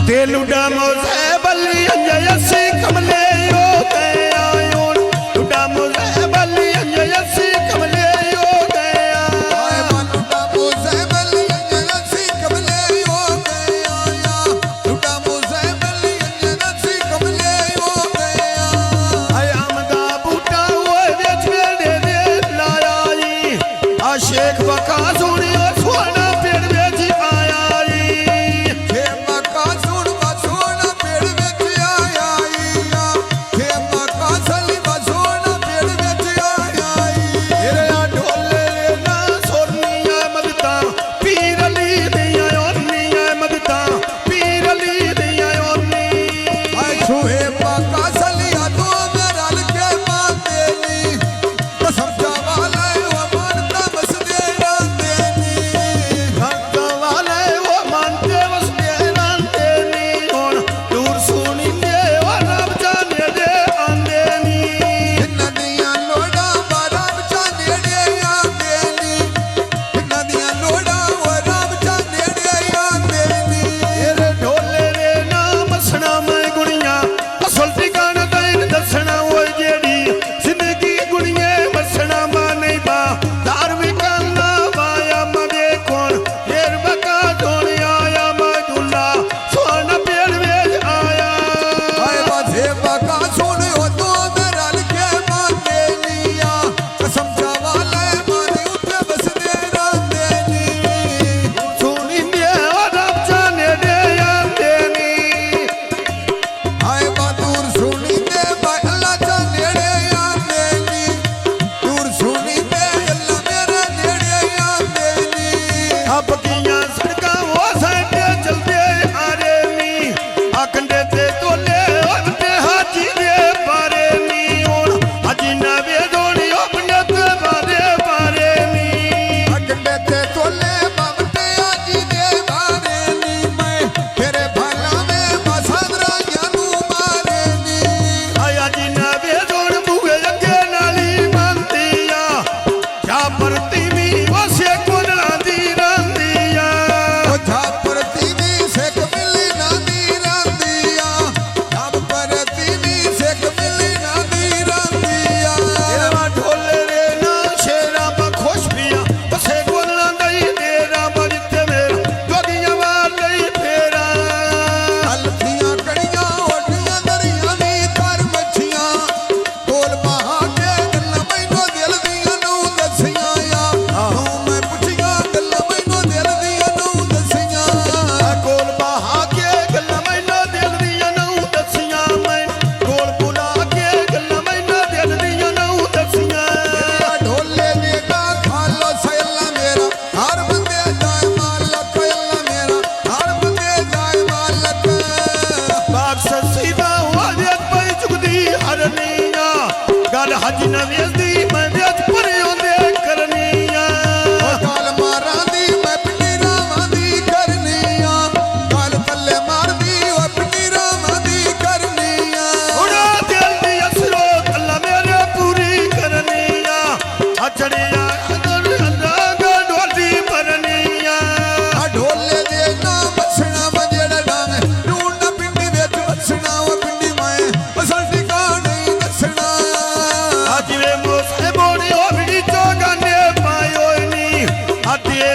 लुडा मोसे बल्ली अंजयसी कमले यो गया योन लुडा मोसे बल्ली अंजयसी कमले यो गया लुडा मोसे बल्ली अंजयसी कमले यो गया लुडा मोसे बल्ली अंजयसी कमले यो गया आमदा बूटा वो वेच मेरे दे लाया आ शेख बका सोनी सोना पेड़ वेच आया हज नवेज दी मैं वेच परियों दे करनिया काल मारा दी मैं पिंडी रावां दी करनिया काल थल्ले मार दी ओ पिंडी रावां दी करनिया उड़ा दिल दी असरो अल्लाह मेरे पूरी करनिया अचड़िया अंदर ढोली भरनिया ढोले दे ना बसना वजेड़ा डांग ढूंढ पिंडी वेच बसना ओ पिंडी मैं बसन ठिकाना नहीं दसना जिवे मोसे बोनी ओ बिड़ी चो गाने पायो नी आते